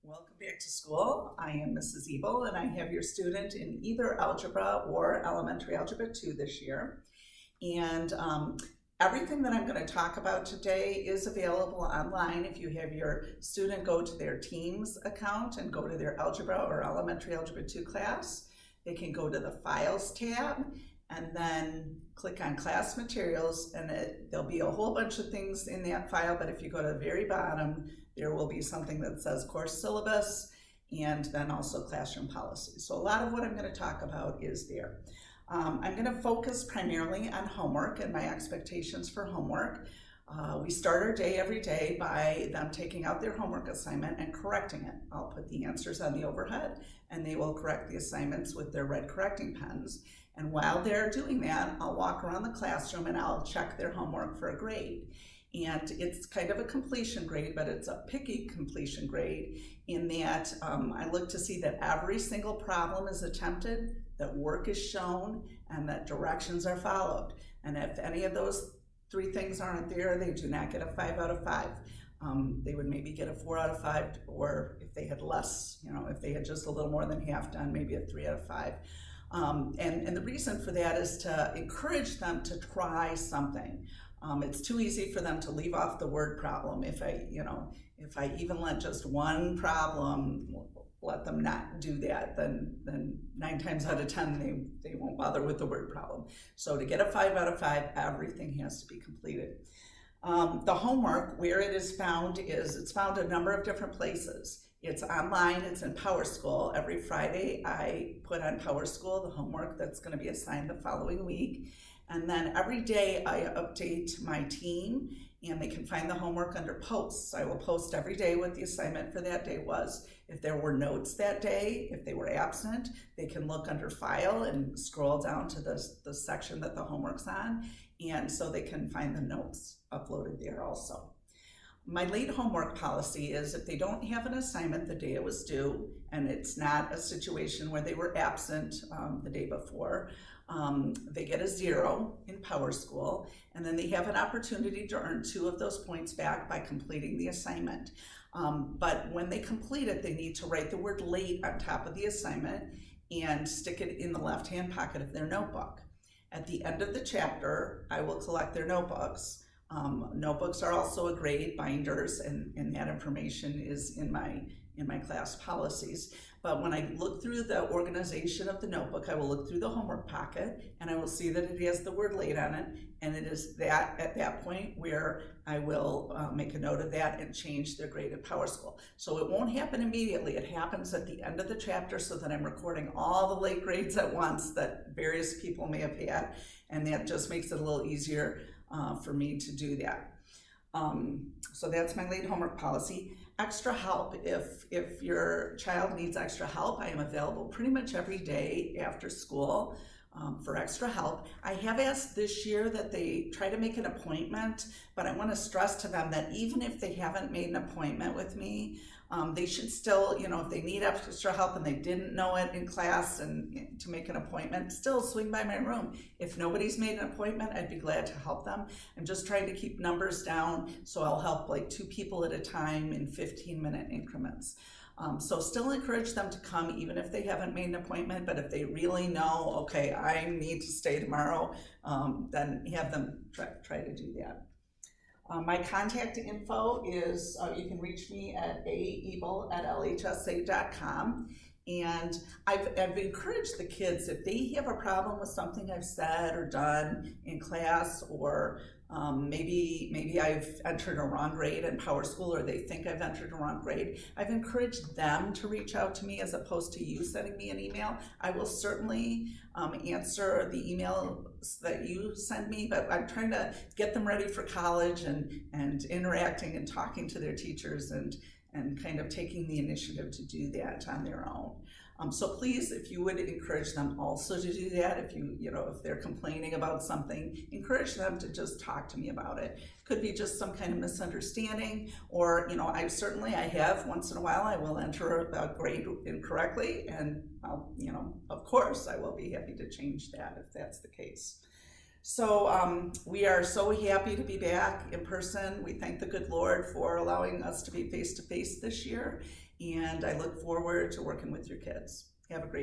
Welcome back to school. I am Mrs. Ebel, and I have your student in either Algebra or Elementary Algebra 2 this year. And everything that I'm going to talk about today is available online. If you have your student go to their Teams account and go to their Algebra or Elementary Algebra 2 class, they can go to the Files tab and then click on Class Materials, and there'll be a whole bunch of things in that file, but if you go to the very bottom, there will be something that says Course Syllabus and then also Classroom Policies. So a lot of what I'm going to talk about is there. I'm going to focus primarily on homework and my expectations for homework. We start our day every day by them taking out their homework assignment and correcting it. I'll put the answers on the overhead and they will correct the assignments with their red correcting pens. And while they're doing that, I'll walk around the classroom and I'll check their homework for a grade. And it's kind of a completion grade, but it's a picky completion grade in that I look to see that every single problem is attempted, that work is shown, and that directions are followed. And if any of those three things aren't there, they do not get a 5 out of 5. They would maybe get a 4 out of 5, or if they had less, if they had just a little more than half done, maybe a 3 out of 5. And the reason for that is to encourage them to try something. It's too easy for them to leave off the word problem. If I even let just one problem, let them not do that, then 9 times out of 10, they won't bother with the word problem. So to get a 5 out of 5, everything has to be completed. The homework, where it is found, it's found a number of different places. It's online, it's in PowerSchool. Every Friday, I put on PowerSchool the homework that's going to be assigned the following week. And then every day I update my team and they can find the homework under posts. I will post every day what the assignment for that day was. If there were notes that day, if they were absent, they can look under file and scroll down to the section that the homework's on. And so they can find the notes uploaded there also. My late homework policy is if they don't have an assignment the day it was due, and it's not a situation where they were absent the day before, they get a 0 in PowerSchool, and then they have an opportunity to earn 2 of those points back by completing the assignment. But when they complete it, they need to write the word late on top of the assignment and stick it in the left-hand pocket of their notebook. At the end of the chapter, I will collect their notebooks. Notebooks are also a grade, binders, and that information is in my class policies. But when I look through the organization of the notebook, I will look through the homework pocket and I will see that it has the word late on it, and it is that at that point where I will make a note of that and change their grade at PowerSchool. So it won't happen immediately. It happens at the end of the chapter so that I'm recording all the late grades at once that various people may have had, and that just makes it a little easier for me to do that. So that's my late homework policy. Extra help. If your child needs extra help, I am available pretty much every day after school for extra help. I have asked this year that they try to make an appointment, but I want to stress to them that even if they haven't made an appointment with me, they should still, if they need extra help and they didn't know it in class and to make an appointment, still swing by my room. If nobody's made an appointment, I'd be glad to help them. I'm just trying to keep numbers down, so I'll help like 2 people at a time in 15-minute increments. So still encourage them to come even if they haven't made an appointment, but if they really know, okay, I need to stay tomorrow, then have them try to do that. My contact info is, you can reach me at aebel@lhsa.com. And I've encouraged the kids, if they have a problem with something I've said or done in class, or maybe I've entered a wrong grade in PowerSchool, or they think I've entered a wrong grade, I've encouraged them to reach out to me as opposed to you sending me an email. I will certainly answer the emails that you send me, but I'm trying to get them ready for college and interacting and talking to their teachers and kind of taking the initiative to do that on their own. So please, if you would encourage them also to do that, if if they're complaining about something, encourage them to just talk to me about it. Could be just some kind of misunderstanding, or I have once in a while I will enter a grade incorrectly, and of course I will be happy to change that if that's the case. So we are so happy to be back in person. We thank the good Lord for allowing us to be face-to-face this year. and I look forward to working with your kids. Have a great